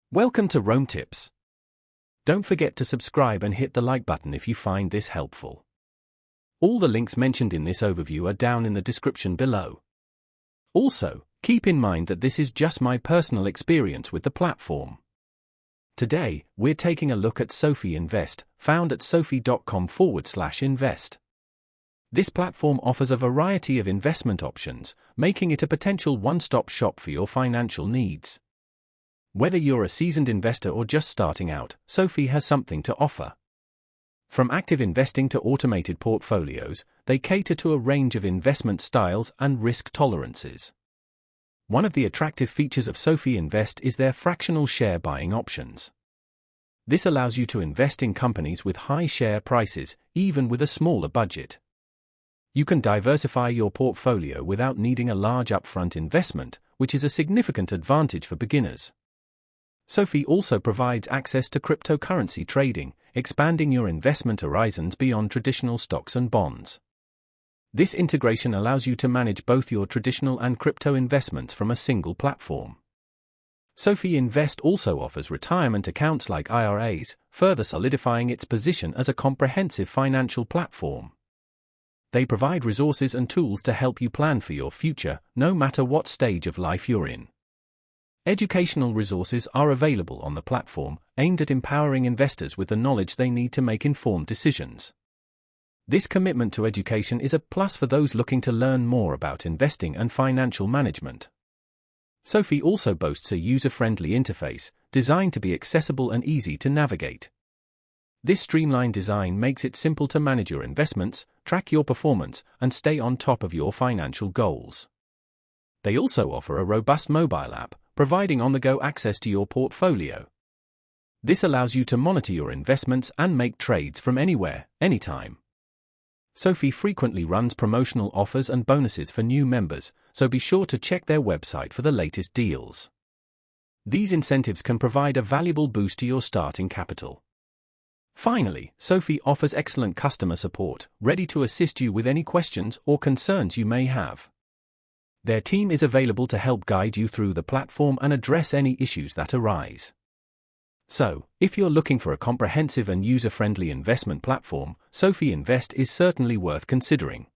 Welcome to Rome Tips. Don't forget to subscribe and hit the like button if you find this helpful. All the links mentioned in this overview are down in the description below. Also, keep in mind that this is just my personal experience with the platform. Today, we're taking a look at SoFi Invest, found at sofi.com/invest. This platform offers a variety of investment options, making it a potential one-stop shop for your financial needs. Whether you're a seasoned investor or just starting out, SoFi has something to offer. From active investing to automated portfolios, they cater to a range of investment styles and risk tolerances. One of the attractive features of SoFi Invest is their fractional share buying options. This allows you to invest in companies with high share prices, even with a smaller budget. You can diversify your portfolio without needing a large upfront investment, which is a significant advantage for beginners. SoFi also provides access to cryptocurrency trading, expanding your investment horizons beyond traditional stocks and bonds. This integration allows you to manage both your traditional and crypto investments from a single platform. SoFi Invest also offers retirement accounts like IRAs, further solidifying its position as a comprehensive financial platform. They provide resources and tools to help you plan for your future, no matter what stage of life you're in. Educational resources are available on the platform, aimed at empowering investors with the knowledge they need to make informed decisions. This commitment to education is a plus for those looking to learn more about investing and financial management. SoFi also boasts a user-friendly interface, designed to be accessible and easy to navigate. This streamlined design makes it simple to manage your investments, track your performance, and stay on top of your financial goals. They also offer a robust mobile app, providing on-the-go access to your portfolio. This allows you to monitor your investments and make trades from anywhere, anytime. SoFi frequently runs promotional offers and bonuses for new members, so be sure to check their website for the latest deals. These incentives can provide a valuable boost to your starting capital. Finally, SoFi offers excellent customer support, ready to assist you with any questions or concerns you may have. Their team is available to help guide you through the platform and address any issues that arise. So, if you're looking for a comprehensive and user-friendly investment platform, SoFi Invest is certainly worth considering.